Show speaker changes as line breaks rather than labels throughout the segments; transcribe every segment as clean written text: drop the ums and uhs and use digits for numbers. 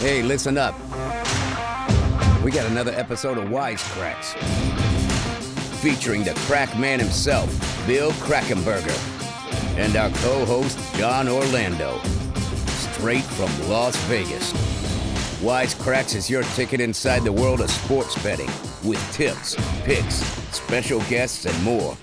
Hey, listen up. We got another episode of Wise Kracks, featuring the Krack Man himself, Bill Krackomberger, and our co-host, Jon Orlando, straight from Las Vegas. Wise Kracks is your ticket inside the world of sports betting, with tips, picks, special guests, and more.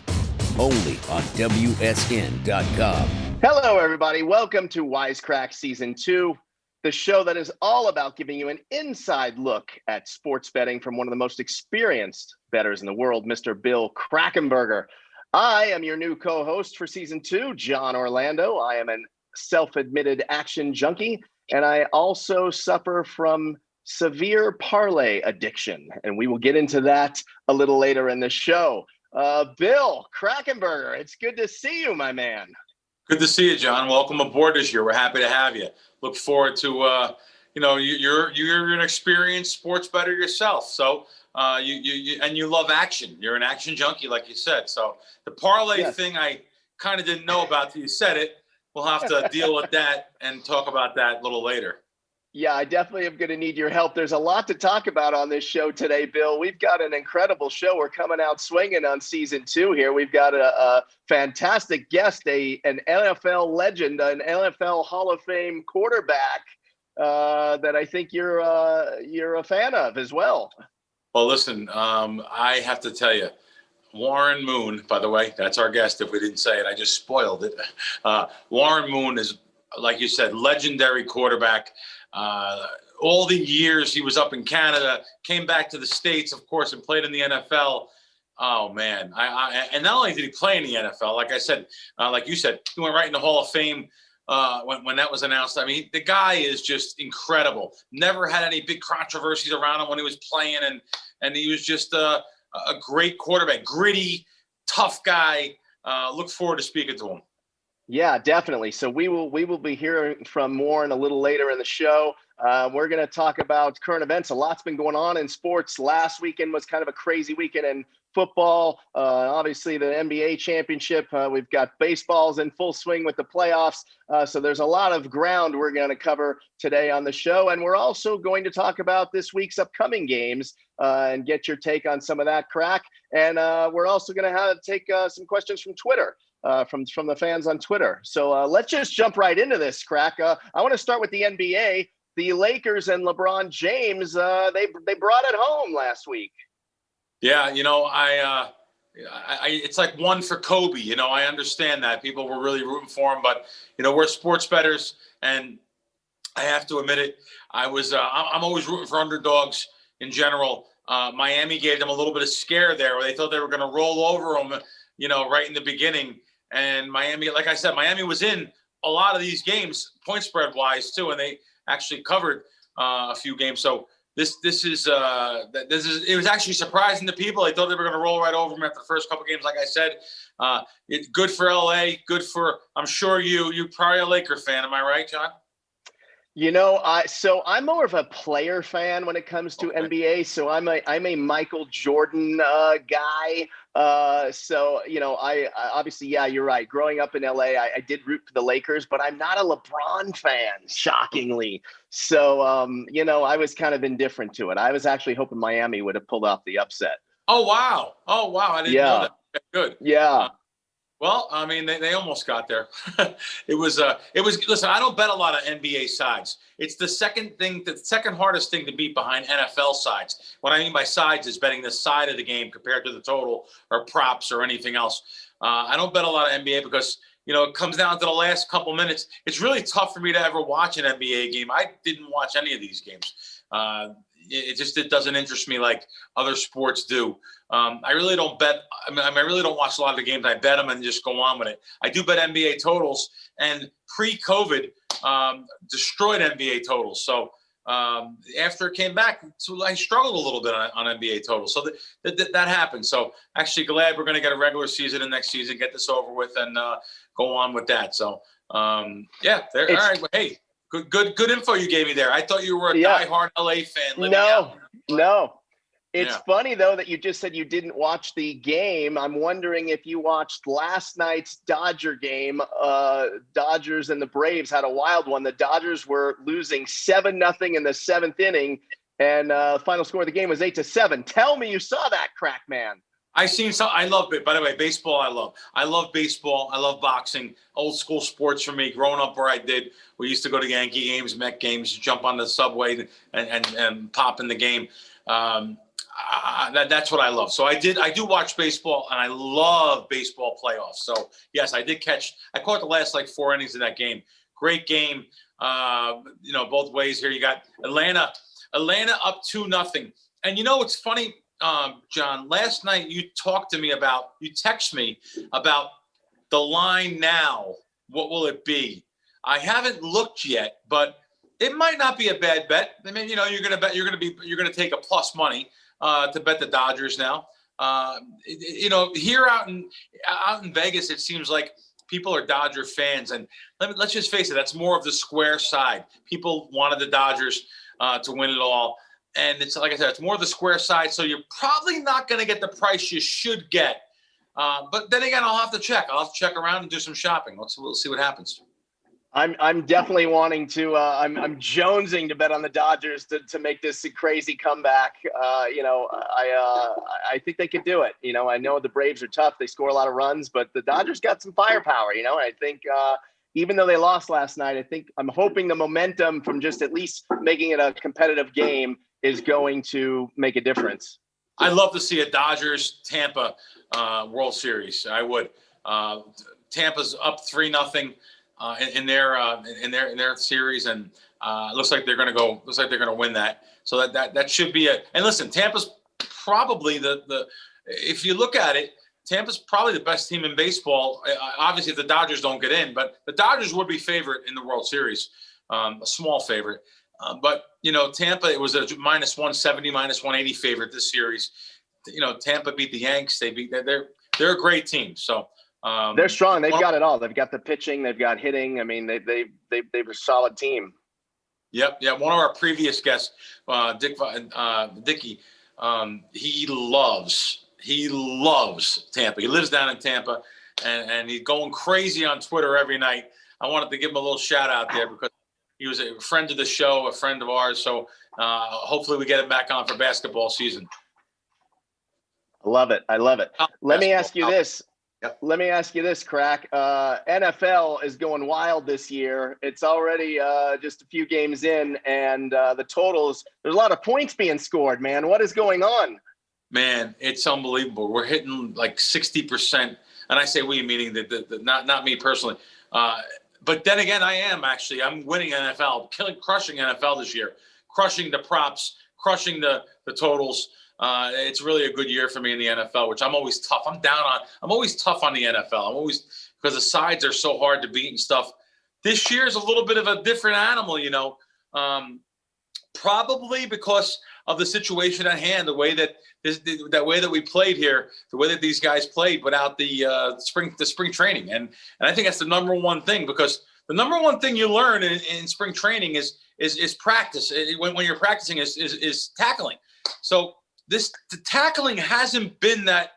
Only on WSN.com.
Hello, everybody. Welcome to Wise Kracks Season 2, the show that is all about giving you an inside look at sports betting from one of the most experienced bettors in the world, Mr. Bill Krackomberger. I am your new co-host for Season 2, Jon Orlando. I am a self-admitted action junkie, and I also suffer from severe parlay addiction, and we will get into that a little later in the show. Bill Krackomberger, it's good to see you, my man.
Good to see you, Jon. Welcome aboard this year. We're happy to have you. Look forward to, you're an experienced sports bettor yourself. So you love action. You're an action junkie, like you said. So the parlay thing, I kind of didn't know about till you said it. We'll have to deal with that and talk about that a little later.
Yeah, I definitely am going to need your help. There's a lot to talk about on this show today, Bill. We've got an incredible show. We're coming out swinging on Season 2 here. We've got a fantastic guest, an NFL legend, an NFL Hall of Fame quarterback that I think you're a fan of as well.
Well, listen, I have to tell you, Warren Moon, by the way, that's our guest. If we didn't say it, I just spoiled it. Warren Moon is, like you said, legendary quarterback. All the years he was up in Canada, came back to the States, of course, and played in the NFL. Oh, man. And not only did he play in the NFL, like I said, like you said, he went right in the Hall of Fame when that was announced. I mean, the guy is just incredible. Never had any big controversies around him when he was playing, and he was just a great quarterback, gritty, tough guy. Look forward to speaking to him.
Yeah, definitely. So we will be hearing from Warren a little later in the show. We're going to talk about current events. A lot's been going on in sports. Last weekend was kind of a crazy weekend in football. Obviously, the NBA championship. We've got baseballs in full swing with the playoffs. So there's a lot of ground we're going to cover today on the show. And we're also going to talk about this week's upcoming games and get your take on some of that, Krack. And we're also going to take some questions from Twitter. From the fans on Twitter. So let's just jump right into this, Krack. I want to start with the NBA. The Lakers and LeBron James, they brought it home last week.
Yeah, it's like one for Kobe. I understand that people were really rooting for him, but we're sports bettors, and I have to admit it. I'm always rooting for underdogs in general. Miami gave them a little bit of scare there, where they thought they were going to roll over them, right in the beginning. And Miami, like I said, Miami was in a lot of these games, point spread wise too, and they actually covered a few games. So this is it was actually surprising to people. They thought they were going to roll right over them after the first couple games. Like I said, it's good for LA, good for. I'm sure you're probably a Laker fan. Am I right, Jon?
So I'm more of a player fan when it comes to NBA. So I'm a Michael Jordan guy. I obviously, yeah, you're right. Growing up in LA, I did root for the Lakers, but I'm not a LeBron fan, shockingly. So, I was kind of indifferent to it. I was actually hoping Miami would have pulled off the upset.
Oh, wow. I didn't know that. Okay, good.
Yeah.
Well, I mean, they almost got there. It was, listen, I don't bet a lot of NBA sides. It's the second hardest thing to beat behind NFL sides. What I mean by sides is betting the side of the game compared to the total or props or anything else. I don't bet a lot of NBA because, it comes down to the last couple minutes. It's really tough for me to ever watch an NBA game. I didn't watch any of these games. It doesn't interest me like other sports do. I really don't bet. I really don't watch a lot of the games. I bet them and just go on with it. I do bet NBA totals, and pre-COVID destroyed NBA totals. So after it came back, I struggled a little bit on NBA totals. So that happened. So actually glad we're going to get a regular season and next season, get this over with, and go on with that. So all right. Well, hey. Good info you gave me there. I thought you were a diehard LA fan.
No. It's funny, though, that you just said you didn't watch the game. I'm wondering if you watched last night's Dodger game. Dodgers and the Braves had a wild one. The Dodgers were losing 7-0 in the 7th inning, and final score of the game was 8-7. Tell me you saw that, Krack Man.
I seen some. I love it. By the way, baseball. I love baseball. I love boxing. Old school sports for me. Growing up where I did, we used to go to Yankee games, Met games, jump on the subway and pop in the game. That's what I love. So I do watch baseball, and I love baseball playoffs. So yes, I caught the last 4 innings of that game. Great game. Both ways here. You got Atlanta up 2-0. And it's funny, John, last night you text me about the line now. What will it be? I haven't looked yet, but it might not be a bad bet. I mean, you're going to take a plus money to bet the Dodgers now. Here out in Vegas, it seems like people are Dodger fans, and let's just face it, that's more of the square side. People wanted the Dodgers to win it all. And it's like I said, it's more the square side, so you're probably not going to get the price you should get. But then again, I'll have to check. I'll have to check around and do some shopping. We'll see what happens.
I'm definitely wanting to. I'm jonesing to bet on the Dodgers to make this a crazy comeback. I think they could do it. I know the Braves are tough. They score a lot of runs, but the Dodgers got some firepower. And I think even though they lost last night, I'm hoping the momentum from just at least making it a competitive game is going to make a difference.
I'd love to see a Dodgers-Tampa World Series. I would. Tampa's up 3-0 in their series, and looks like they're going to win that. So that should be it. And listen, Tampa's probably the if you look at it, Tampa's probably the best team in baseball. Obviously, if the Dodgers don't get in, but the Dodgers would be favorite in the World Series, a small favorite. But Tampa, it was a -170, -180 favorite this series. Tampa beat the Yanks. They're a great team. So
they're strong. They've got it all. They've got the pitching. They've got hitting. I mean, they're a solid team.
Yep. Yeah. One of our previous guests, Dickey, he loves Tampa. He lives down in Tampa, and he's going crazy on Twitter every night. I wanted to give him a little shout out there because he was a friend of the show, a friend of ours. So hopefully we get him back on for basketball season.
I love it. Let me ask you this. Yep. Let me ask you this, Krack. NFL is going wild this year. It's already just a few games in, and the totals, there's a lot of points being scored, man. What is going on? Man,
it's unbelievable. We're hitting 60%. And I say we, meaning not me personally. But then again, I'm winning NFL, crushing NFL this year, crushing the props, crushing the totals. It's really a good year for me in the NFL, which I'm always tough. I'm always tough on the NFL. Because the sides are so hard to beat and stuff. This year is a little bit of a different animal, probably because of the situation at hand, the way that we played here, the way that these guys played without the spring training, and I think that's the number one thing, because the number one thing you learn in spring training is practice. When you're practicing is tackling. So the tackling hasn't been that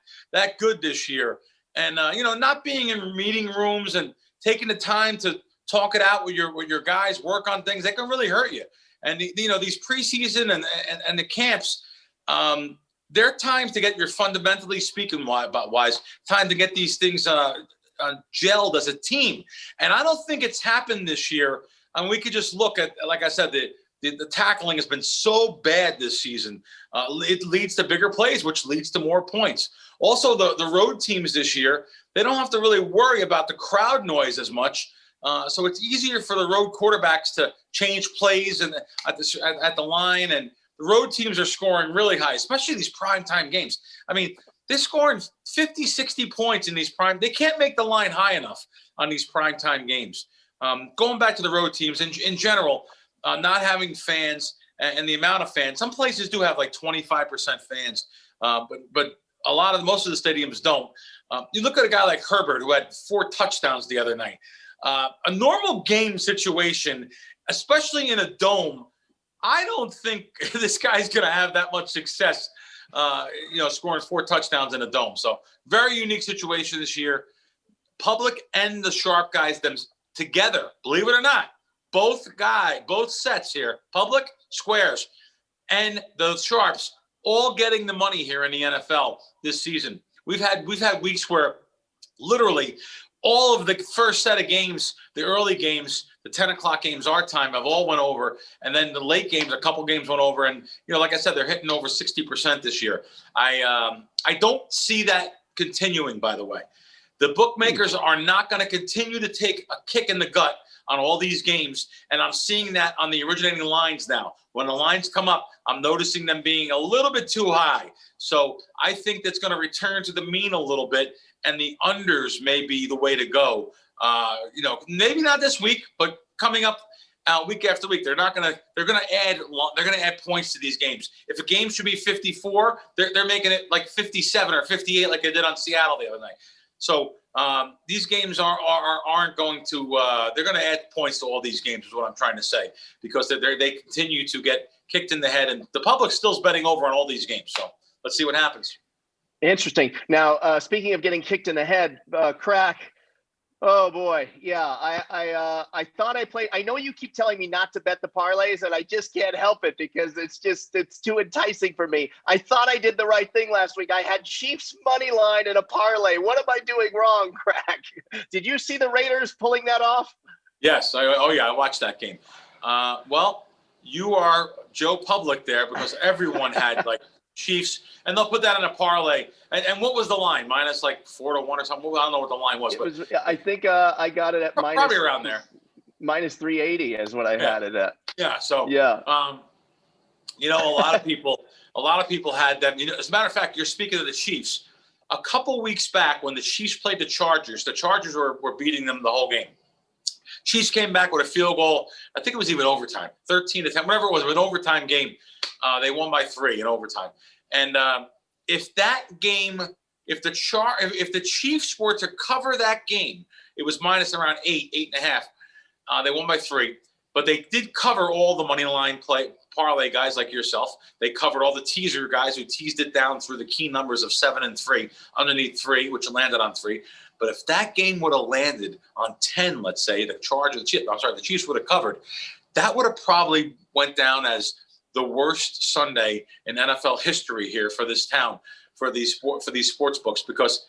good this year, and not being in meeting rooms and taking the time to talk it out with your guys, work on things that can really hurt you. And these preseason and the camps, they're times to get your fundamentally speaking about Wise, time to get these things gelled as a team. And I don't think it's happened this year. And we could just look at, like I said, the tackling has been so bad this season. It leads to bigger plays, which leads to more points. Also, the road teams this year, they don't have to really worry about the crowd noise as much. So it's easier for the road quarterbacks to change plays and at the line. And the road teams are scoring really high, especially these primetime games. I mean, they're scoring 50, 60 points in these prime. They can't make the line high enough on these primetime games. Going back to the road teams in general, not having fans and the amount of fans. Some places do have 25% fans, but most of the stadiums don't. You look at a guy like Herbert, who had 4 touchdowns the other night. A normal game situation, especially in a dome, I don't think this guy's going to have that much success scoring 4 touchdowns in a dome. So very unique situation this year. Public and the sharp guys them together, believe it or not, both sets here, public, squares, and the sharps all getting the money here in the NFL this season. We've had weeks where literally all of the first set of games, the early games, the 10 o'clock games, our time, have all went over. And then the late games, a couple games went over. And, like I said, they're hitting over 60% this year. I don't see that continuing, by the way. The bookmakers are not going to continue to take a kick in the gut on all these games. And I'm seeing that on the originating lines now. When the lines come up, I'm noticing them being a little bit too high. So I think that's going to return to the mean a little bit. And the unders may be the way to go. Maybe not this week, but coming up week after week, they're going to add points to these games. If a game should be 54, they're making it like 57 or 58, like they did on Seattle the other night. So these games aren't going to. They're going to add points to all these games, is what I'm trying to say, because they continue to get kicked in the head, and the public still's betting over on all these games. So let's see what happens.
Interesting. Now, speaking of getting kicked in the head, Krack. Oh boy, yeah. I thought I played. I know you keep telling me not to bet the parlays, and I just can't help it because it's too enticing for me. I thought I did the right thing last week. I had Chiefs money line and a parlay. What am I doing wrong, Krack? Did you see the Raiders pulling that off?
Yes. I watched that game. Well, you are Joe Public there because everyone had like Chiefs, and they'll put that in a parlay. And what was the line? Minus like 4 to 1 or something? I don't know what the line was.
I think I got it at minus.
Probably around there.
Minus 380 is what I had it at.
Yeah. So
yeah.
A lot of people had them. As a matter of fact, you're speaking of the Chiefs. A couple weeks back, when the Chiefs played the Chargers were beating them the whole game. Chiefs came back with a field goal. I think it was even overtime, 13-10, whatever it was. It was an overtime game. They won by 3 in overtime. And if the Chiefs were to cover that game, it was minus around 8.5. They won by 3, but they did cover all the money line parlay guys like yourself. They covered all the teaser guys who teased it down through the key numbers of 7 and 3, underneath 3, which landed on 3. But if that game would have landed on 10, let's say, the Chiefs would have covered, that would have probably went down as the worst Sunday in NFL history here for this town, for these sports books, because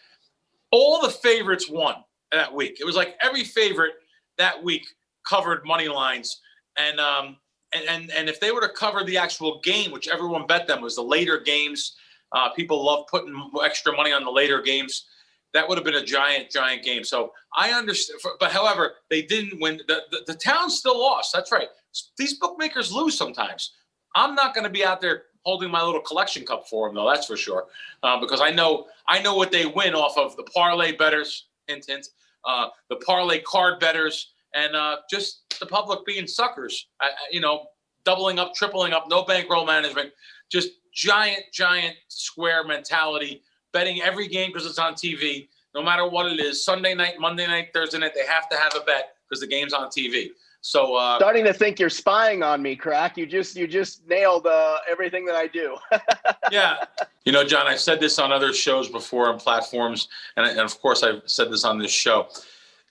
all the favorites won that week. It was like every favorite that week covered money lines, and if they were to cover the actual game, which everyone bet them was the later games, people love putting extra money on the later games. That would have been a giant game. So I understand, but however, they didn't win. The town still lost. That's right. These bookmakers lose sometimes. I'm not going to be out there holding my little collection cup for them, though. That's for sure, because I know what they win off of the parlay bettors, hint, the parlay card bettors, and just the public being suckers. Doubling up, tripling up, no bankroll management, just giant square mentality. Betting every game because it's on TV, no matter what it is. Sunday night, Monday night, Thursday night, they have to have a bet because the game's on TV. So
starting to think you're spying on me, Krack. You just nailed everything that I do.
Yeah, John, I've said this on other shows before on platforms, and of course I've said this on this show.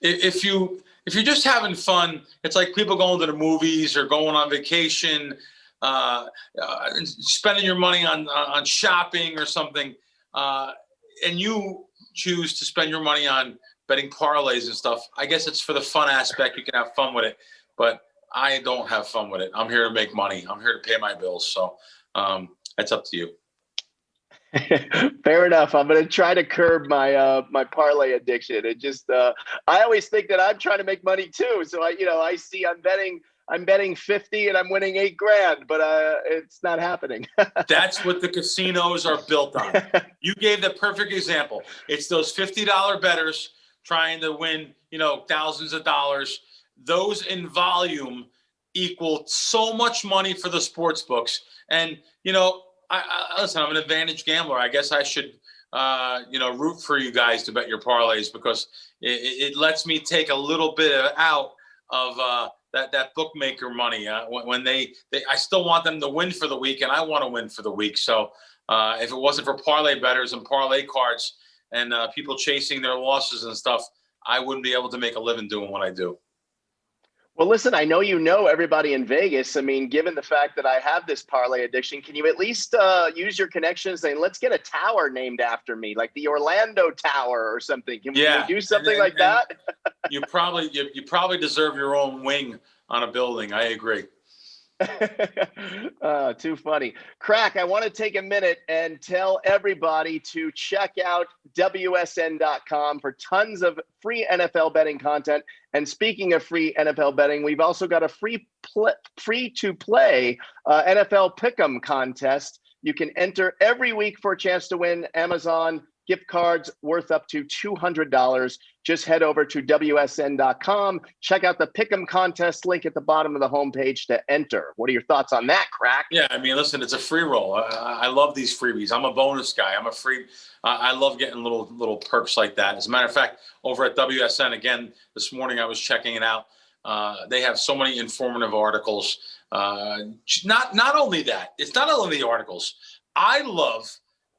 If you're just having fun, it's like people going to the movies or going on vacation, spending your money on shopping or something. And you choose to spend your money on betting parlays and stuff. I guess it's for the fun aspect. You can have fun with it, but I don't have fun with it. I'm here to make money. I'm here to pay my bills. So that's up to you.
Fair enough. I'm going to try to curb my parlay addiction. It just I always think that I'm trying to make money too. So I see I'm betting 50 and I'm winning $8,000, but it's not happening.
That's what the casinos are built on. You gave the perfect example. It's those $50 bettors trying to win, thousands of dollars. Those in volume equal so much money for the sports books. And, listen, I'm an advantage gambler. I guess I should, root for you guys to bet your parlays because it lets me take a little bit out of that bookmaker money. When they I still want them to win for the week, and I want to win for the week. So if it wasn't for parlay bettors and parlay cards and people chasing their losses and stuff, I wouldn't be able to make a living doing what I do.
Well, listen, I know you know everybody in Vegas. I mean, given the fact that I have this parlay addiction, can you at least use your connections and let's get a tower named after me, like the Orlando Tower or something? Can we do something like that?
You probably deserve your own wing on a building. I agree.
Too funny. Krack, I want to take a minute and tell everybody to check out WSN.com for tons of free NFL betting content. And speaking of free NFL betting, we've also got a free to play NFL Pick'em contest. You can enter every week for a chance to win Amazon gift cards worth up to $200. Just head over to WSN.com. Check out the Pick'em contest link at the bottom of the homepage to enter. What are your thoughts on that, Krack?
Yeah, I mean, listen, it's a free roll. I love these freebies. I'm a bonus guy. I love getting little perks like that. As a matter of fact, over at WSN, again, this morning I was checking it out. They have so many informative articles. Not only that, it's not only the articles. I love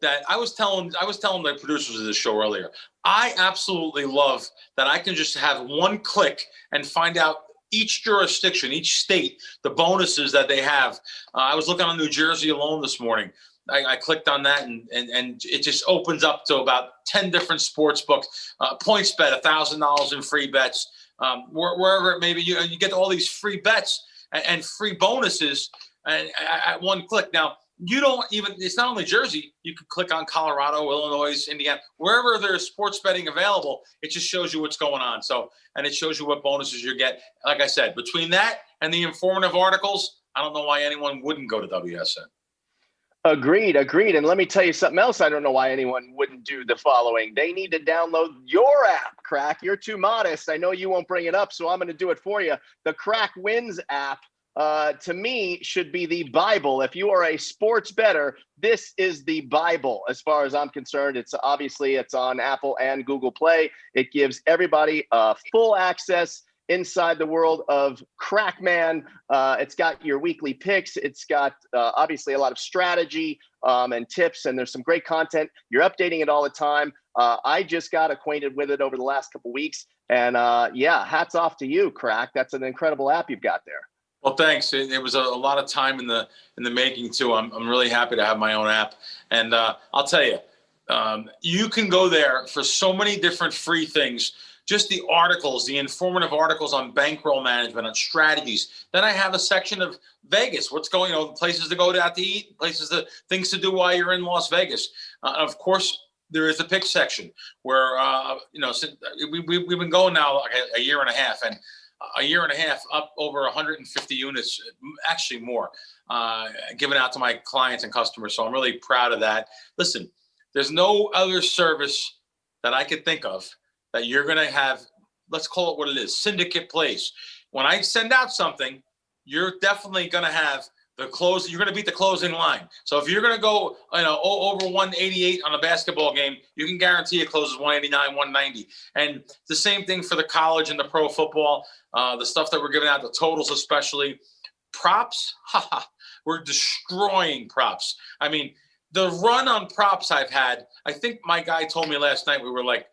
that I was telling the producers of the show earlier, I absolutely love that I can just have one click and find out each jurisdiction, each state, the bonuses that they have. I was looking on New Jersey alone this morning. I clicked on that and it just opens up to about 10 different sports books. PointsBet, $1,000 in free bets. Wherever it may be, you get all these free bets and free bonuses at one click. Now, it's not only Jersey, you can click on Colorado, Illinois, Indiana, wherever there's sports betting available, it just shows you what's going on. So, and it shows you what bonuses you get. Like I said, between that and the informative articles, I don't know why anyone wouldn't go to WSN.
Agreed. And let me tell you something else. I don't know why anyone wouldn't do the following. They need to download your app, Krack. You're too modest. I know you won't bring it up, so I'm going to do it for you. The Krack Wins app, to me, should be the Bible. If you are a sports bettor, this is the Bible as far as I'm concerned. It's on Apple and Google Play. It gives everybody full access inside the world of Krack Man. It's got your weekly picks. It's got obviously a lot of strategy and tips, and there's some great content. You're updating it all the time. I just got acquainted with it over the last couple weeks, and hats off to you, Krack. That's an incredible app you've got there.
Well, thanks. It was a lot of time in the making too. I'm really happy to have my own app, and I'll tell you, you can go there for so many different free things. Just the articles, the informative articles on bankroll management, on strategies. Then I have a section of Vegas. What's going on? Places to go out to eat, things to do while you're in Las Vegas. Of course, there is a pick section where we've been going now like a year and a half, and a year and a half up over 150 units, actually more, given out to my clients and customers. So I'm really proud of that. Listen, there's no other service that I could think of that you're going to have, let's call it what it is, syndicate plays. When I send out something, you're definitely going to have the close. You're going to beat the closing line. So if you're going to go, over 188 on a basketball game, you can guarantee it closes 189, 190. And the same thing for the college and the pro football, the stuff that we're giving out, the totals especially. Props, we're destroying props. I mean, the run on props I've had, I think my guy told me last night we were like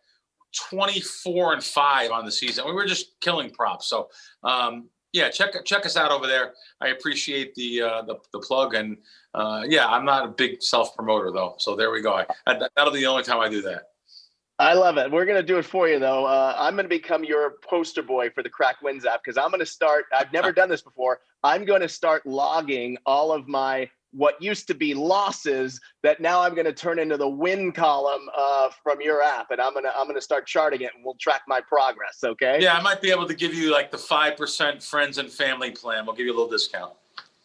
24-5 on the season. We were just killing props. So, check us out over there. I appreciate the plug, and I'm not a big self promoter though. So there we go. That'll be the only time I do that.
I love it. We're going to do it for you though. I'm going to become your poster boy for the Krack Wins app because I'm going to start. I've never done this before. I'm going to start logging all of my what used to be losses that now I'm going to turn into the win column from your app, and I'm going to start charting it, and we'll track my progress. Okay?
Yeah, I might be able to give you like the 5% friends and family plan. We'll give you a little discount.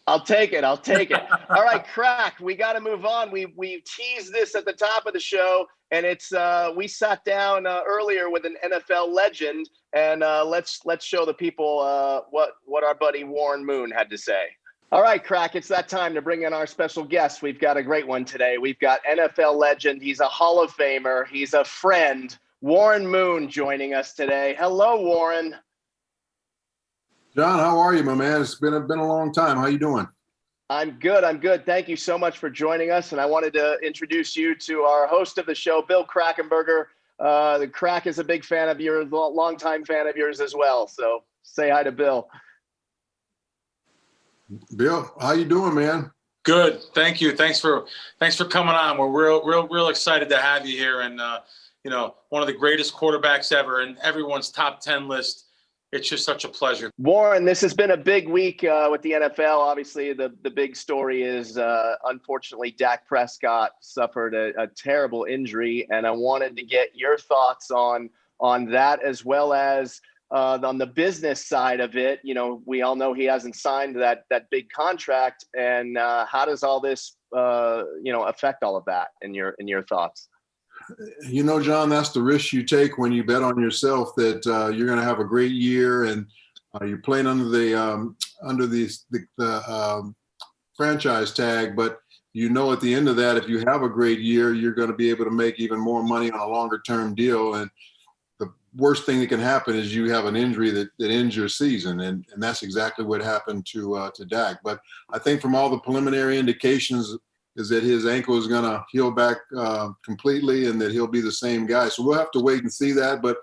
I'll take it. All right, Krack, we got to move on. We teased this at the top of the show, and it's we sat down earlier with an NFL legend, and let's show the people what our buddy Warren Moon had to say. All right, Krack, it's that time to bring in our special guest. We've got a great one today. We've got NFL legend. He's a Hall of Famer. He's a friend. Warren Moon joining us today. Hello, Warren.
Jon, how are you, my man? It's been a long time. How you doing?
I'm good. I'm good. Thank you so much for joining us. And I wanted to introduce you to our host of the show, Bill Krackomberger. The Krack is a big fan of yours, longtime fan of yours as well. So say hi to Bill.
Bill, how you doing, man?
Good. Thank you. Thanks for coming on. We're real excited to have you here. And, one of the greatest quarterbacks ever and everyone's top 10 list. It's just such a pleasure.
Warren, this has been a big week with the NFL. Obviously, the big story is, unfortunately, Dak Prescott suffered a terrible injury. And I wanted to get your thoughts on that, as well as on the business side of it. We all know he hasn't signed that big contract. And how does all this, affect all of that in your thoughts?
Jon, that's the risk you take when you bet on yourself that you're going to have a great year, and you're playing under the franchise tag. But at the end of that, if you have a great year, you're going to be able to make even more money on a longer term deal. And the worst thing that can happen is you have an injury that ends your season, and that's exactly what happened to Dak. But I think from all the preliminary indications is that his ankle is going to heal back completely and that he'll be the same guy. So we'll have to wait and see that. But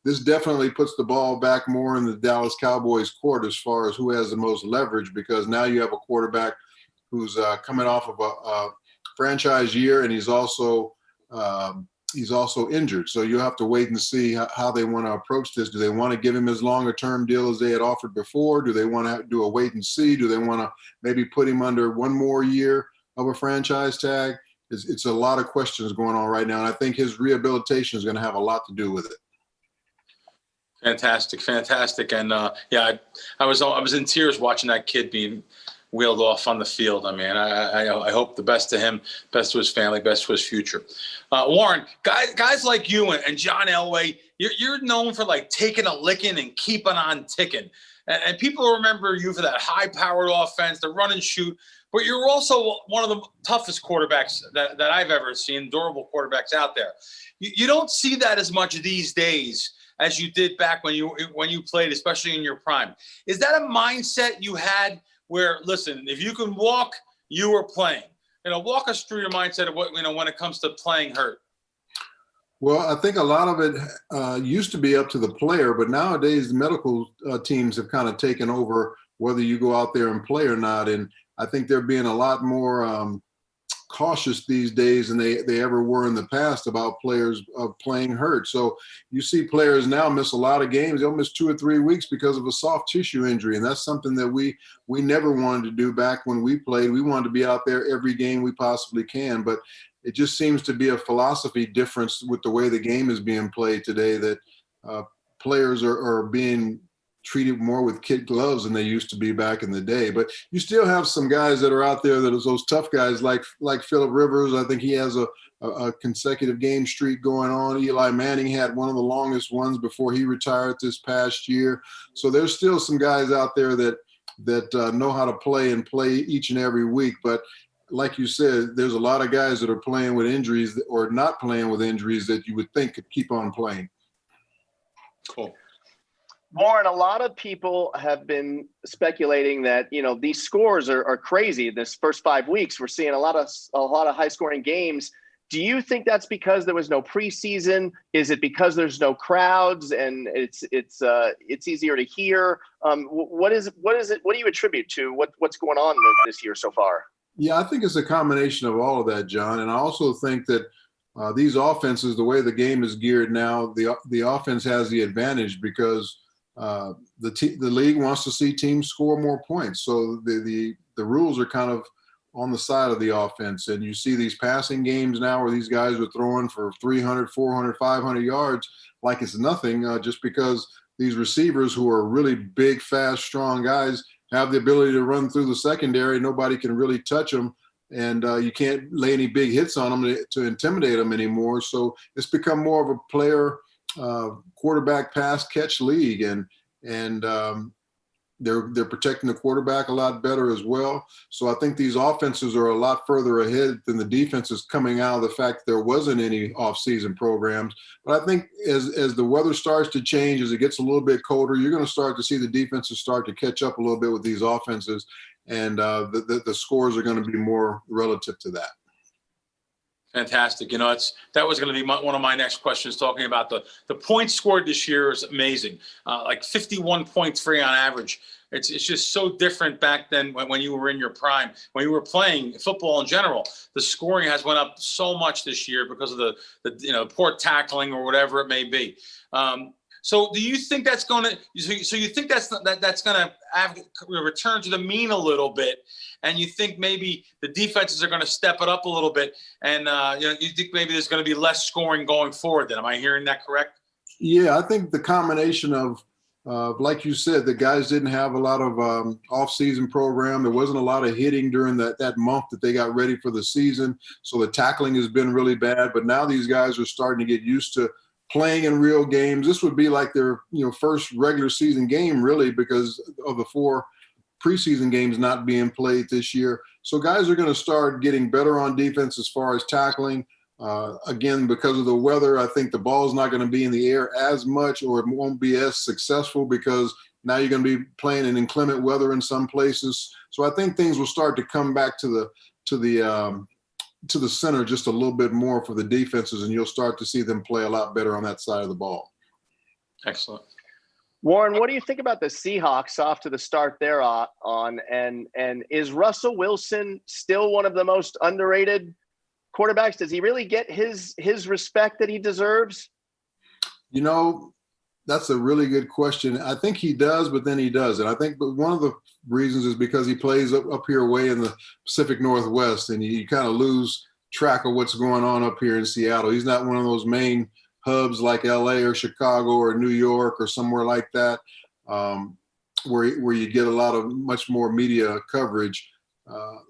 this definitely puts the ball back more in the Dallas Cowboys' court as far as who has the most leverage, because now you have a quarterback who's coming off of a franchise year, and he's also injured. So you'll have to wait and see how they want to approach this. Do they want to give him as long a term deal as they had offered before? Do they want to do a wait and see? Do they want to maybe put him under one more year of a franchise tag? It's a lot of questions going on right now, and I think his rehabilitation is going to have a lot to do with it.
Fantastic. And I was in tears watching that kid being wheeled off on the field. I mean, I hope the best to him, best to his family, best to his future. Warren, guys like you and John Elway, you're known for like taking a licking and keeping on ticking. And people remember you for that high-powered offense, the run and shoot. But you're also one of the toughest quarterbacks that I've ever seen, durable quarterbacks out there. You don't see that as much these days as you did back when you played, especially in your prime. Is that a mindset you had where, listen, if you can walk, you were playing? Walk us through your mindset of what, when it comes to playing hurt.
Well, I think a lot of it used to be up to the player, but nowadays the medical teams have kind of taken over whether you go out there and play or not. And I think they're being a lot more cautious these days than they ever were in the past about players playing hurt. So you see players now miss a lot of games. They'll miss 2 or 3 weeks because of a soft tissue injury. And that's something that we never wanted to do back when we played. We wanted to be out there every game we possibly can. But it just seems to be a philosophy difference with the way the game is being played today, that players are being treated more with kid gloves than they used to be back in the day. But you still have some guys that are out there that are those tough guys like Phillip Rivers. I think he has a consecutive game streak going on. Eli Manning had one of the longest ones before he retired this past year. So there's still some guys out there that know how to play and play each and every week. But like you said, there's a lot of guys that are playing with injuries or not playing with injuries that you would think could keep on playing.
Cool.
Warren, a lot of people have been speculating that, these scores are crazy. This first 5 weeks, we're seeing a lot of high scoring games. Do you think that's because there was no preseason? Is it because there's no crowds and it's easier to hear? What is it? What do you attribute to what's going on this year so far?
Yeah, I think it's a combination of all of that, Jon. And I also think that these offenses, the way the game is geared now, the offense has the advantage because the league wants to see teams score more points. So the rules are kind of on the side of the offense. And you see these passing games now where these guys are throwing for 300, 400, 500 yards like it's nothing, just because these receivers who are really big, fast, strong guys have the ability to run through the secondary. Nobody can really touch them. And you can't lay any big hits on them to intimidate them anymore. So it's become more of a player quarterback pass catch league. And They're protecting the quarterback a lot better as well. So I think these offenses are a lot further ahead than the defenses coming out of the fact that there wasn't any off-season programs. But I think as the weather starts to change, as it gets a little bit colder, you're going to start to see the defenses start to catch up a little bit with these offenses, and the scores are going to be more relative to that.
Fantastic. That was going to be one of my next questions, talking about the points scored this year is amazing. Like 51.3 on average. It's just so different back then when you were in your prime, when you were playing football in general. The scoring has went up so much this year because of the poor tackling or whatever it may be. So do you think that's going to? So you think that's going to return to the mean a little bit, and you think maybe the defenses are going to step it up a little bit, and you think maybe there's going to be less scoring going forward? Then am I hearing that correct?
Yeah, I think the combination of like you said, the guys didn't have a lot of off-season program. There wasn't a lot of hitting during that month that they got ready for the season, so the tackling has been really bad. But now these guys are starting to get used to playing in real games. This would be like their first regular season game, really, because of the 4 preseason games not being played this year. So guys are going to start getting better on defense as far as tackling. Again, because of the weather, I think the ball is not going to be in the air as much, or it won't be as successful because now you're going to be playing in inclement weather in some places. So I think things will start to come back to the center just a little bit more for the defenses, and you'll start to see them play a lot better on that side of the ball.
Excellent.
Warren, what do you think about the Seahawks off to the start they're on? And is Russell Wilson still one of the most underrated quarterbacks? Does he really get his respect that he deserves?
That's a really good question. I think he does, but then he doesn't. I think one of the reasons is because he plays up here way in the Pacific Northwest, and you kind of lose track of what's going on up here in Seattle. He's not one of those main hubs like LA or Chicago or New York or somewhere like that, where you get a lot of much more media coverage.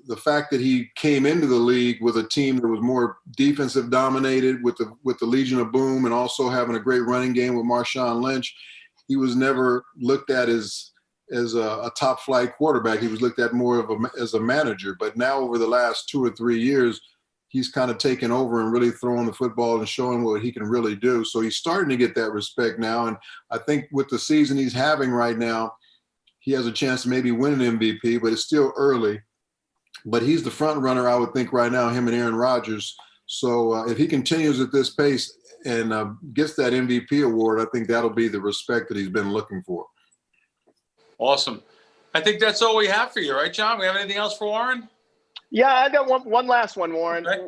The fact that he came into the league with a team that was more defensive dominated with the Legion of Boom, and also having a great running game with Marshawn Lynch, he was never looked at as a top flight quarterback. He was looked at more as a manager. But now over the last 2 or 3 years, he's kind of taken over and really throwing the football and showing what he can really do. So he's starting to get that respect now. And I think with the season he's having right now, he has a chance to maybe win an MVP, but it's still early. But he's the front runner, I would think, right now, him and Aaron Rodgers. So if he continues at this pace and gets that MVP award, I think that'll be the respect that he's been looking for.
Awesome. I think that's all we have for you, right, Jon? We have anything else for Warren?
Yeah, I got one last one, Warren.
Okay.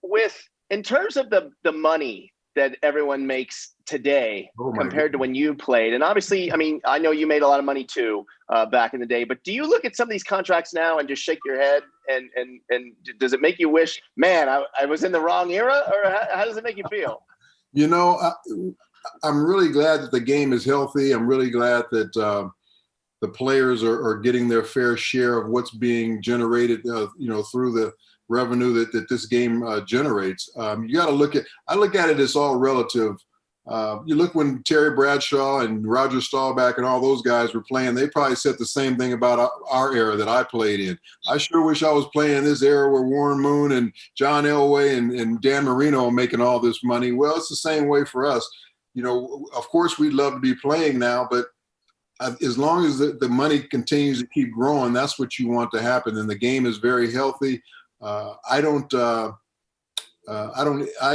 With in terms of the money that everyone makes today compared to when you played, and obviously, I mean, I know you made a lot of money too back in the day. But do you look at some of these contracts now and just shake your head, and does it make you wish, man, I was in the wrong era, or how does it make you feel?
I'm really glad that the game is healthy. I'm really glad that the players are getting their fair share of what's being generated, through the revenue that this game generates. You got to I look at it as all relative. You look when Terry Bradshaw and Roger Staubach and all those guys were playing, they probably said the same thing about our era that I played in. I sure wish I was playing in this era where Warren Moon and John Elway and Dan Marino are making all this money. Well, it's the same way for us. Of course we'd love to be playing now, but as long as the money continues to keep growing, that's what you want to happen. And the game is very healthy. I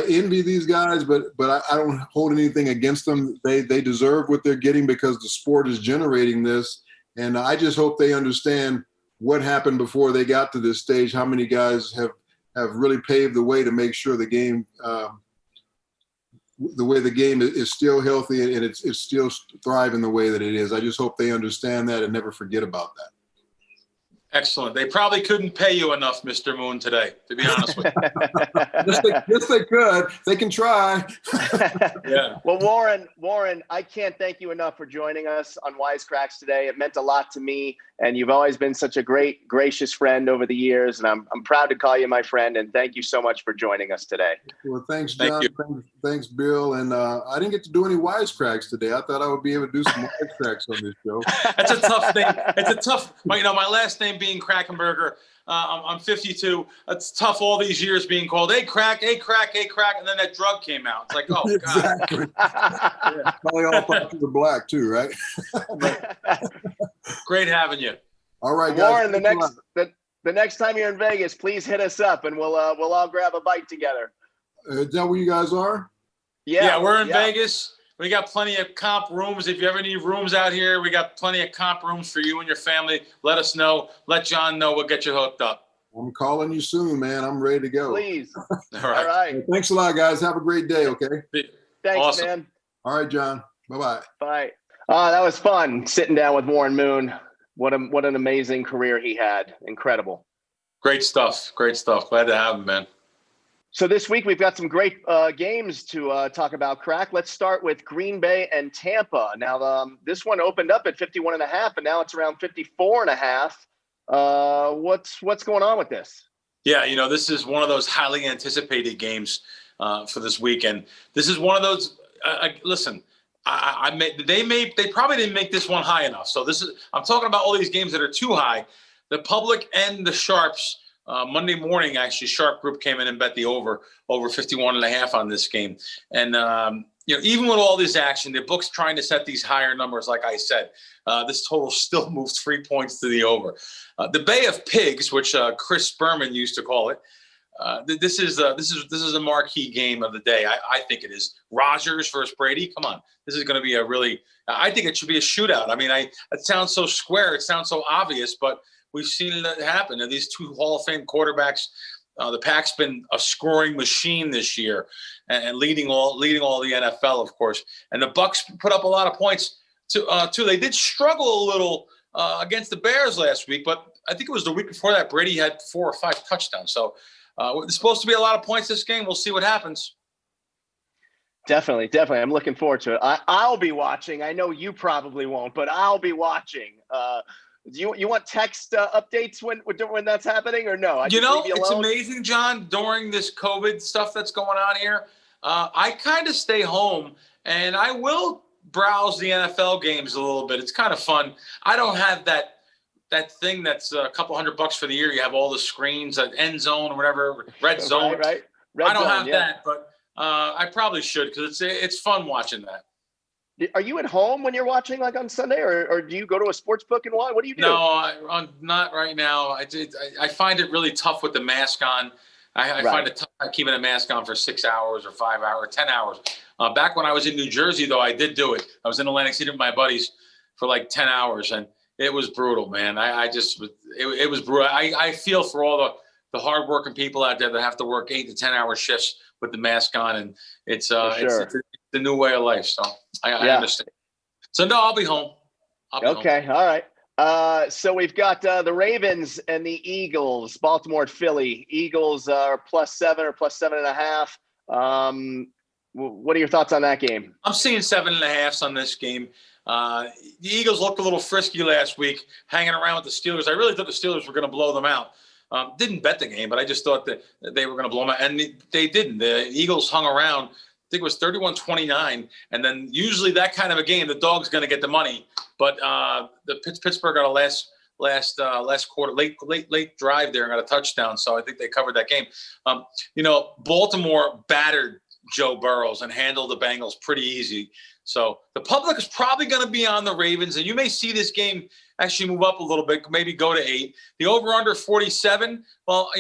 envy these guys, but I don't hold anything against them. They deserve what they're getting because the sport is generating this. And I just hope they understand what happened before they got to this stage, how many guys have really paved the way to make sure the game, the way the game is still healthy and it's still thriving the way that it is. I just hope they understand that and never forget about that.
Excellent. They probably couldn't pay you enough, Mr. Moon, today, to be honest with you.
Yes, they could. They can try.
Yeah.
Well, Warren, I can't thank you enough for joining us on Wise Kracks today. It meant a lot to me, and you've always been such a great, gracious friend over the years, and I'm proud to call you my friend, and thank you so much for joining us today.
Well, thanks, John. Thanks, Bill. And I didn't get to do any Wise Kracks today. I thought I would be able to do some Wise Kracks on this show.
That's a tough thing. It's a tough, my last name being Krackomberger. I'm 52. It's tough all these years being called, hey, Crack, hey, Crack, hey, Crack. And then that drug came out. It's like, oh,
exactly.
God.
Yeah, probably all thought you were black too, right?
Great having you.
All right, guys.
Warren, the next time you're in Vegas, please hit us up and we'll all grab a bite together.
Is that where you guys are?
Yeah, we're in Vegas. We got plenty of comp rooms. If you ever need rooms out here, we got plenty of comp rooms for you and your family. Let us know. Let John know. We'll get you hooked up.
I'm calling you soon, man. I'm ready to go.
Please.
All right.
All right.
Thanks a lot, guys. Have a great day, okay?
Thanks,
Awesome.
man.
All right, John. Bye-bye.
Bye. That was fun sitting down with Warren Moon. What an amazing career he had. Incredible.
Great stuff. Great stuff. Glad to have him, man.
So this week we've got some great games to talk about, Crack. Let's start with Green Bay and Tampa. Now, this one opened up at 51.5, and now it's around 54.5. What's going on with this? Yeah,
this is one of those highly anticipated games for this weekend. This is one of those. Listen, they probably didn't make this one high enough. So I'm talking about all these games that are too high. The public and the sharps. Monday morning, actually, Sharp Group came in and bet the over 51.5 on this game. And, even with all this action, the book's trying to set these higher numbers, like I said. This total still moves 3 points to the over. The Bay of Pigs, which Chris Berman used to call it, this is a marquee game of the day. I think it is. Rodgers versus Brady. Come on. This is going to be I think it should be a shootout. I mean, it sounds so square. It sounds so obvious, but we've seen it happen. And these two Hall of Fame quarterbacks, the Pack's been a scoring machine this year and leading all the NFL, of course. And the Bucs put up a lot of points too. They did struggle a little against the Bears last week, but I think it was the week before that Brady had 4 or 5 touchdowns. So there's supposed to be a lot of points this game. We'll see what happens.
Definitely. I'm looking forward to it. I'll be watching. I know you probably won't, but I'll be watching. Do you want text updates when that's happening or no?
It's amazing, John, during this COVID stuff that's going on here. I kind of stay home and I will browse the NFL games a little bit. It's kind of fun. I don't have that thing that's a couple $100 for the year. You have all the screens, end zone or whatever, red zone.
Right.
I don't have that, but I probably should because it's fun watching that.
Are you at home when you're watching, like on Sunday, or do you go to a sports book and watch? What do you do?
No, I'm not right now. I find it really tough with the mask on. I find it tough keeping a mask on for 6 hours or 5 hours, 10 hours. Back when I was in New Jersey, though, I did do it. I was in Atlantic City with my buddies for like 10 hours, and it was brutal, man. It was brutal. I feel for all the hardworking people out there that have to work 8 to 10 hour shifts with the mask on, and it's the new way of life. So I understand. So no, I'll be home.
Okay. Home. All right. So we've got the Ravens and the Eagles, Baltimore at Philly. Eagles are +7 or +7.5. What are your thoughts on that game?
I'm seeing 7.5s on this game. The Eagles looked a little frisky last week, hanging around with the Steelers. I really thought the Steelers were going to blow them out. Didn't bet the game, but I just thought that they were going to blow them out, and they didn't. The Eagles hung around. I think it was 31-29, and then usually that kind of a game, the dog's going to get the money. But the Pittsburgh got a last quarter, late drive there and got a touchdown, so I think they covered that game. Baltimore battered Joe Burrow and handled the Bengals pretty easy. So the public is probably going to be on the Ravens, and you may see this game actually move up a little bit, maybe go to 8. The over-under 47, well,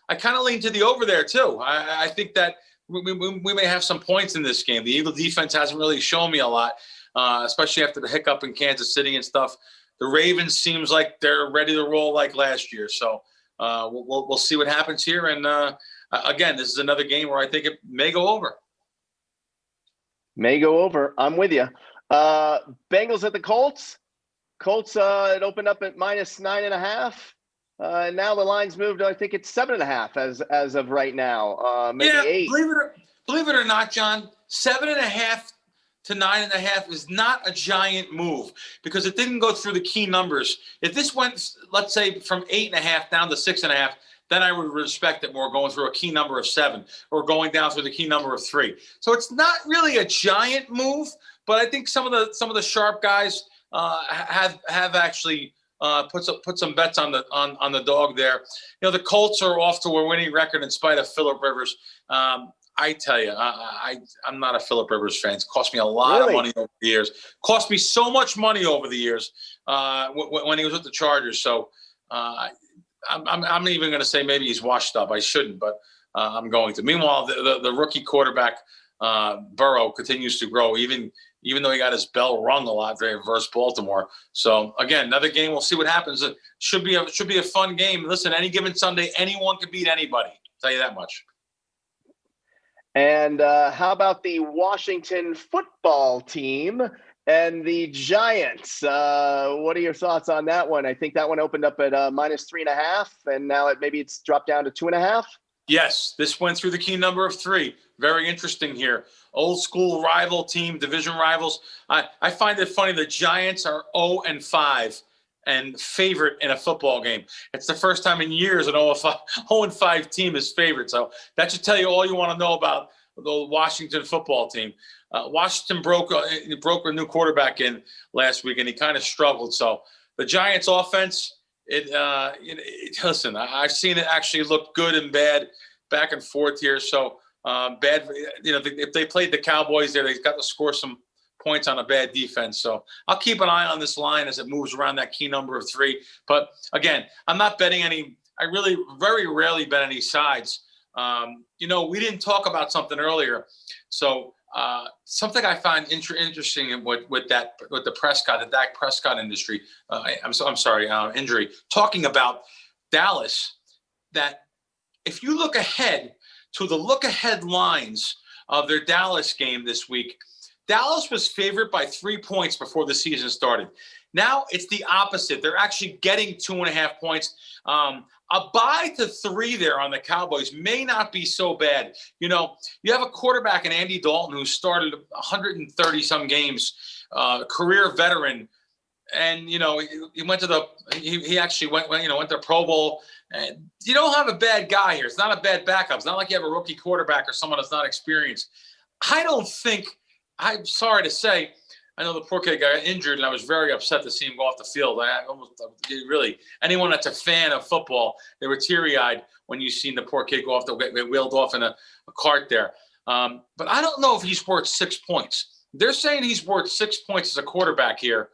I kind of lean to the over there too. I think that we may have some points in this game. The Eagle defense hasn't really shown me a lot, especially after the hiccup in Kansas City and stuff. The Ravens seems like they're ready to roll like last year. So we'll see what happens here. And again, this is another game where I think it may go over.
May go over. I'm with you. Bengals at the Colts. Colts, it opened up at -9.5. Now the line's moved. I think it's 7.5 as of right now. Maybe
Yeah,
8.
believe it or not, John, 7.5 to 9.5 is not a giant move because it didn't go through the key numbers. If this went, let's say, from 8.5 down to 6.5, then I would respect it more going through a key number of 7 or going down through the key number of 3. So it's not really a giant move, but I think some of the sharp guys have actually put some bets on the dog there. You know, the Colts are off to a winning record in spite of Phillip Rivers. I tell you, I'm not a Phillip Rivers fan. It's cost me a lot of money over the years. Cost me so much money over the years when he was with the Chargers. So I'm even going to say maybe he's washed up. I shouldn't, but I'm going to. Meanwhile, the rookie quarterback Burrow continues to grow, even though he got his bell rung a lot versus Baltimore. So again, another game. We'll see what happens. It should be a fun game. Listen, any given Sunday, anyone can beat anybody. I'll tell you that much.
And how about the Washington football team and the Giants? What are your thoughts on that one? I think that one opened up at -3.5, and now maybe it's dropped down to 2.5.
Yes, this went through the key number of 3. Very interesting here. Old school rival team, division rivals. I find it funny the Giants are 0-5 and favorite in a football game. It's the first time in years an 0-5 team is favored. So that should tell you all you want to know about the Washington football team. Washington broke a new quarterback in last week, and he kind of struggled. So the Giants offense, listen, I've seen it actually look good and bad back and forth here. So bad, if they played the Cowboys there, they've got to score some points on a bad defense. So I'll keep an eye on this line as it moves around that key number of 3. But again, I'm not betting any. I really very rarely bet any sides. We didn't talk about something earlier. So something I find interesting with the Dak Prescott industry. Injury. Talking about Dallas, that if you look ahead to the look-ahead lines of their Dallas game this week, Dallas was favored by 3 points before the season started. Now it's the opposite. They're actually getting 2.5 points. A bye to 3 there on the Cowboys may not be so bad. You have a quarterback in Andy Dalton who started 130-some games, career veteran, and he went to he actually went to Pro Bowl. And you don't have a bad guy here. It's not a bad backup. It's not like you have a rookie quarterback or someone that's not experienced. I'm sorry to say, I know the poor kid got injured, and I was very upset to see him go off the field. Anyone that's a fan of football, they were teary-eyed when you seen the poor kid go off get wheeled off in a cart there. But I don't know if he's worth 6 points. They're saying he's worth 6 points as a quarterback here.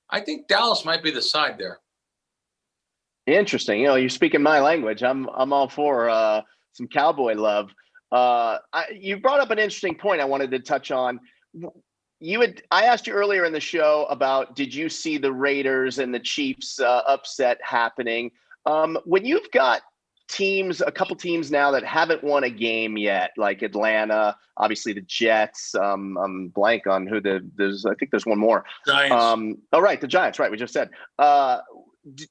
I think Dallas might be the side there.
Interesting. You're speaking my language. I'm all for some Cowboy love. You brought up an interesting point I wanted to touch on. I asked you earlier in the show about, did you see the Raiders and the Chiefs upset happening? When you've got a couple teams now that haven't won a game yet, like Atlanta, obviously the Jets, I'm blank on who I think there's one more.
Giants.
The Giants, right, we just said.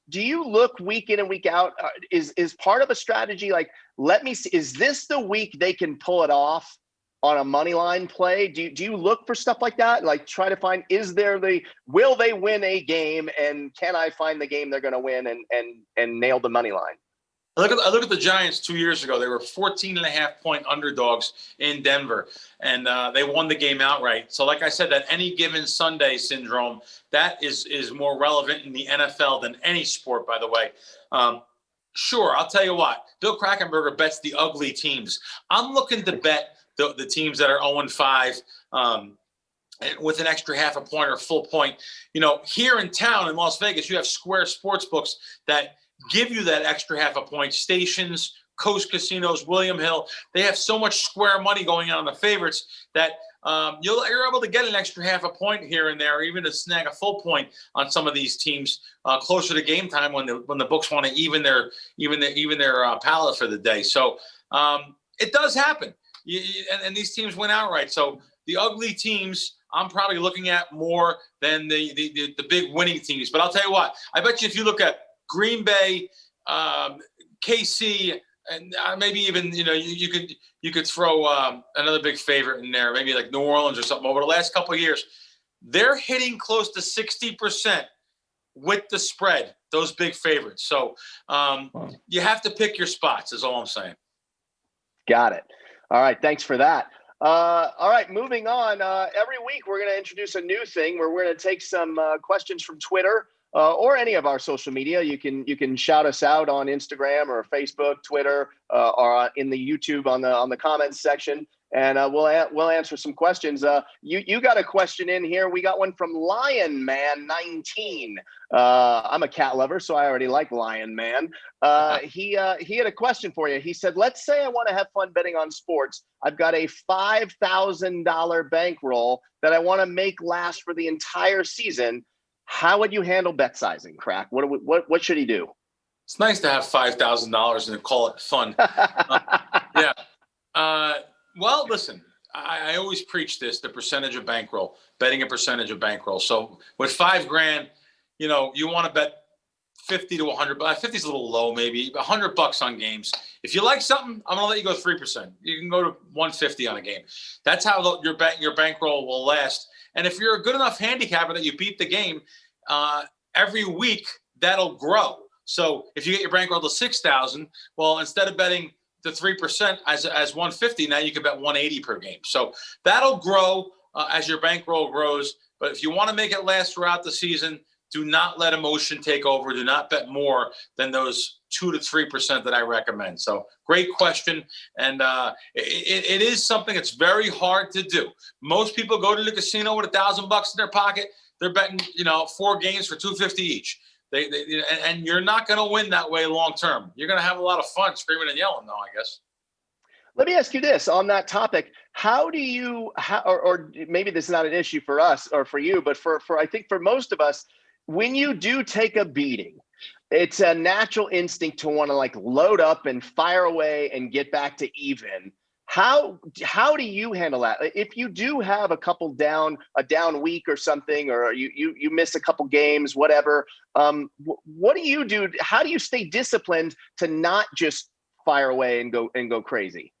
Do you look week in and week out? Is part of a strategy like, let me see, is this the week they can pull it off on a money line play? Do you look for stuff like that? Like try to find, will they win a game, and can I find the game they're going to win and nail the money line?
I look at the Giants 2 years ago. They were 14.5-point underdogs in Denver, and they won the game outright. So like I said, that any given Sunday syndrome, that is more relevant in the NFL than any sport, by the way. Sure, I'll tell you what. Bill Krackomberger bets the ugly teams. I'm looking to bet the teams that are 0-5 with an extra half a point or full point. Here in town in Las Vegas, you have Square Sportsbooks that give you that extra half a point. Stations, Coast Casinos, William Hill, they have so much square money going on the favorites that you're able to get an extra half a point here and there, or even to snag a full point on some of these teams closer to game time when the books want to even their palette for the day. So it does happen. And these teams win outright. So the ugly teams, I'm probably looking at more than the big winning teams. But I'll tell you what, I bet you if you look at Green Bay KC, and maybe even, you could throw another big favorite in there, maybe like New Orleans or something. Over the last couple of years, they're hitting close to 60% with the spread, those big favorites. So you have to pick your spots, is all I'm saying.
Got it. All right. Thanks for that. All right. Moving on. Every week, we're going to introduce a new thing where we're going to take some questions from Twitter or any of our social media. You can shout us out on Instagram or Facebook, Twitter, or in the YouTube on the comments section, and we'll answer some questions. You got a question in here. We got one from Lion Man 19. I'm a cat lover, so I already like Lion Man. He had a question for you. He said, let's say I want to have fun betting on sports. I've got a $5,000 bankroll that I want to make last for the entire season. How would you handle bet sizing, Krack? What should he do?
It's nice to have $5,000 and call it fun. Yeah. Well, listen, I always preach this, the percentage of bankroll, betting a percentage of bankroll. So with $5,000, you want to bet 50 to 100, but 50 is a little low, maybe $100 on games. If you like something, I'm going to let you go 3%. You can go to 150 on a game. That's how your bankroll will last. And if you're a good enough handicapper that you beat the game, every week that'll grow. So if you get your bankroll to 6,000, well, instead of betting the 3% as 150, now you can bet 180 per game. So that'll grow as your bankroll grows. But if you want to make it last throughout the season, do not let emotion take over. Do not bet more than those 2 to 3% that I recommend. So great question. And it is something that's very hard to do. Most people go to the casino with $1,000 in their pocket. They're betting, 4 games for $250 each. And you're not going to win that way long term. You're going to have a lot of fun screaming and yelling, though, I guess.
Let me ask you this on that topic. How do you, or maybe this is not an issue for us or for you, but for I think for most of us, when you do take a beating, it's a natural instinct to want to load up and fire away and get back to even. How do you handle that? If you do have a down week or something, or you miss a couple games, whatever, what do you do? How do you stay disciplined to not just fire away and go crazy?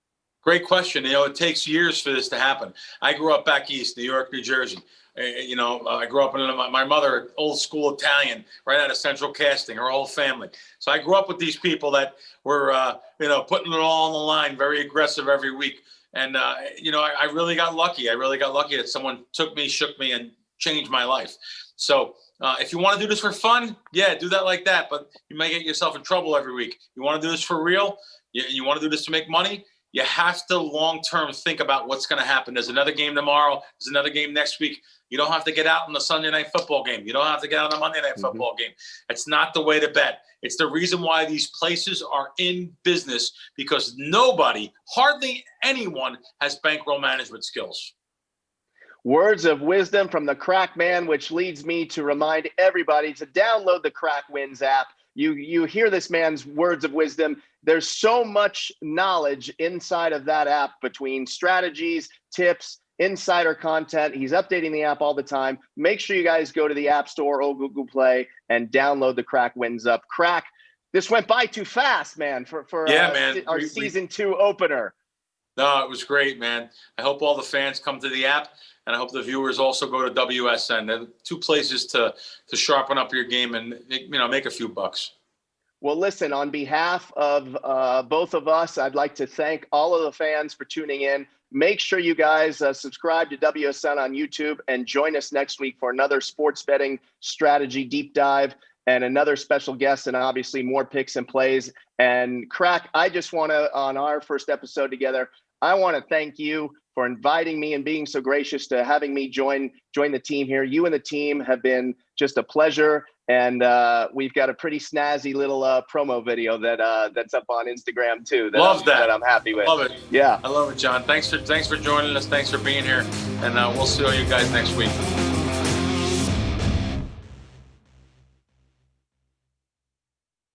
Great question. It takes years for this to happen. I grew up back east, New York, New Jersey. I grew up in my mother, old school Italian, right out of Central Casting, her whole family. So I grew up with these people that were, putting it all on the line, very aggressive every week. And, I really got lucky. I really got lucky that someone took me, shook me, and changed my life. So if you want to do this for fun, yeah, do that like that. But you may get yourself in trouble every week. You want to do this for real? You want to do this to make money? You have to long-term think about what's going to happen. There's another game tomorrow. There's another game next week. You don't have to get out on the Sunday night football game. You don't have to get out on the Monday night football game. It's not the way to bet. It's the reason why these places are in business, because hardly anyone has bankroll management skills.
Words of wisdom from the Krack Man, which leads me to remind everybody to download the Krack Wins app. You hear this man's words of wisdom. There's so much knowledge inside of that app between strategies, tips, insider content. He's updating the app all the time. Make sure you guys go to the App Store or Google Play and download the Krack Wins up. Krack, this went by too fast, man, for
man.
Our season 2 opener.
No, it was great, man. I hope all the fans come to the app, and I hope the viewers also go to WSN. They're 2 places to sharpen up your game and make a few bucks.
Well, listen, on behalf of both of us, I'd like to thank all of the fans for tuning in. Make sure you guys subscribe to WSN on YouTube and join us next week for another sports betting strategy deep dive and another special guest, and obviously more picks and plays. And Krack, I just want to, on our first episode together, I want to thank you for inviting me and being so gracious to having me join the team here. You and the team have been just a pleasure. And we've got a pretty snazzy little promo video that's up on Instagram too. That I'm happy with.
Love it.
Yeah,
I love it, Jon. Thanks for joining us. Thanks for being here, and we'll see all you guys next week.